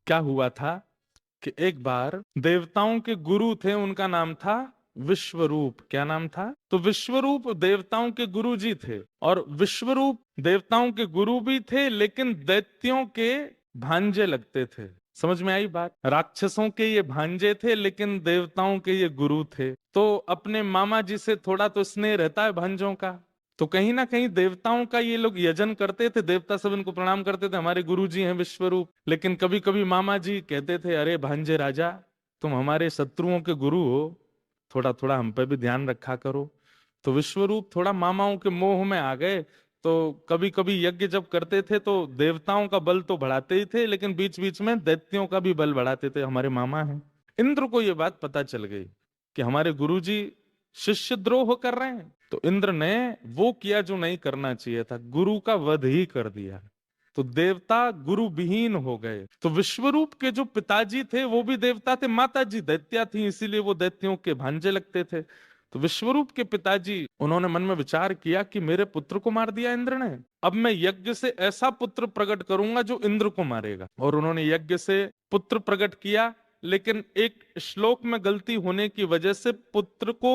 क्या हुआ था कि एक बार देवताओं के गुरु थे, उनका नाम था विश्वरूप। क्या नाम था? तो विश्वरूप देवताओं के गुरु जी थे, और विश्वरूप देवताओं के गुरु भी थे, लेकिन दैत्यों के भांजे लगते थे। समझ में आई बात? राक्षसों के ये भांजे थे, लेकिन देवताओं के ये गुरु थे। तो अपने मामा जी से थोड़ा तो स्नेह रहता है भांजों का, तो कहीं ना कहीं देवताओं का ये लोग यजन करते थे, देवता सब इनको प्रणाम करते थे, हमारे गुरु जी हैं विश्वरूप। लेकिन कभी कभी मामा जी कहते थे, अरे भांजे राजा, तुम हमारे शत्रुओं के गुरु हो, थोड़ा थोड़ा हम पे भी ध्यान रखा करो। तो विश्वरूप थोड़ा मामाओं के मोह में आ गए। तो कभी कभी यज्ञ जब करते थे तो देवताओं का बल तो बढ़ाते ही थे, लेकिन बीच बीच में दैत्यों का भी बल बढ़ाते थे, हमारे मामा हैं। इंद्र को ये बात पता चल गई कि हमारे गुरुजी शिष्य द्रोह कर रहे हैं। तो इंद्र ने वो किया जो नहीं करना चाहिए था, गुरु का वध ही कर दिया। तो देवता गुरु विहीन हो गए। तो विश्वरूप के जो पिताजी थे वो भी देवता थे, माता जी दैत्या थी, इसीलिए वो दैत्यों के भांजे लगते थे। तो विश्वरूप के पिताजी, उन्होंने मन में विचार किया कि मेरे पुत्र को मार दिया इंद्र ने, अब मैं यज्ञ से ऐसा पुत्र प्रकट करूंगा जो इंद्र को मारेगा। और उन्होंने यज्ञ से पुत्र प्रकट किया, लेकिन एक श्लोक में गलती होने की वजह से पुत्र को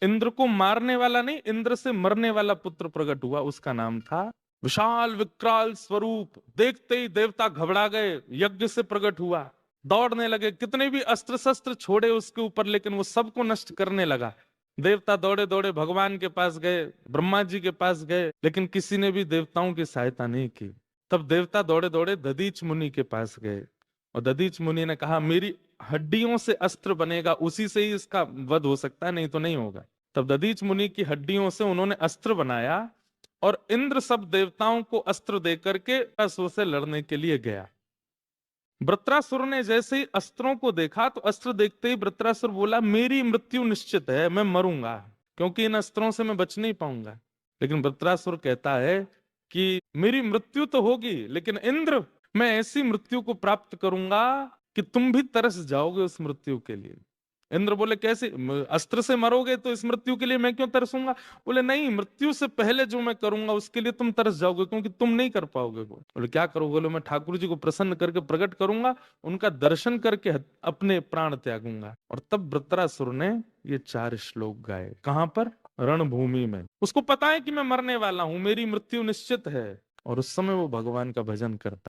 इंद्र को मारने वाला नहीं, इंद्र से मरने वाला पुत्र प्रकट हुआ। उसका नाम था विशाल विकराल स्वरूप। देखते ही देवता घबरा गए, यज्ञ से प्रकट हुआ, दौड़ने लगे, कितने भी अस्त्र शस्त्र छोड़े उसके ऊपर, लेकिन वो सबको नष्ट करने लगा। देवता दौड़े दौड़े भगवान के पास गए, ब्रह्मा जी के पास गए, लेकिन किसी ने भी देवताओं की सहायता नहीं की। तब देवता दौड़े दौड़े दधीच मुनि के पास गए, और दधीच मुनि ने कहा, मेरी हड्डियों से अस्त्र बनेगा, उसी से ही इसका वध हो सकता है, नहीं तो नहीं होगा। तब दधीच मुनि की हड्डियों से उन्होंने अस्त्र बनाया, और इंद्र सब देवताओं को अस्त्र देकर के असुर से लड़ने के लिए गया। वृत्रासुर ने जैसे ही अस्त्रों को देखा, तो अस्त्र देखते ही वृत्रासुर बोला, मेरी मृत्यु निश्चित है, मैं मरूंगा, क्योंकि इन अस्त्रों से मैं बच नहीं पाऊंगा। लेकिन वृत्रासुर कहता है कि मेरी मृत्यु तो होगी, लेकिन इंद्र, मैं ऐसी मृत्यु को प्राप्त करूंगा कि तुम भी तरस जाओगे उस मृत्यु के लिए। इंद्र बोले, कैसे? अस्त्र से मरोगे तो इस मृत्यु के लिए मैं क्यों तरसूंगा? बोले, नहीं, मृत्यु से पहले जो मैं करूंगा उसके लिए तुम तरस जाओगे, क्योंकि तुम नहीं कर पाओगे वो। बोले, क्या करोगे? बोले, मैं ठाकुर जी को प्रसन्न करके प्रकट करूंगा, उनका दर्शन करके अपने प्राण त्यागूंगा। और तब वृत्रासुर ने ये 4 श्लोक गाए। कहां पर? रणभूमि में। उसको पता है कि मैं मरने वाला हूं, मेरी मृत्यु निश्चित है, और उस समय वो भगवान का भजन करता।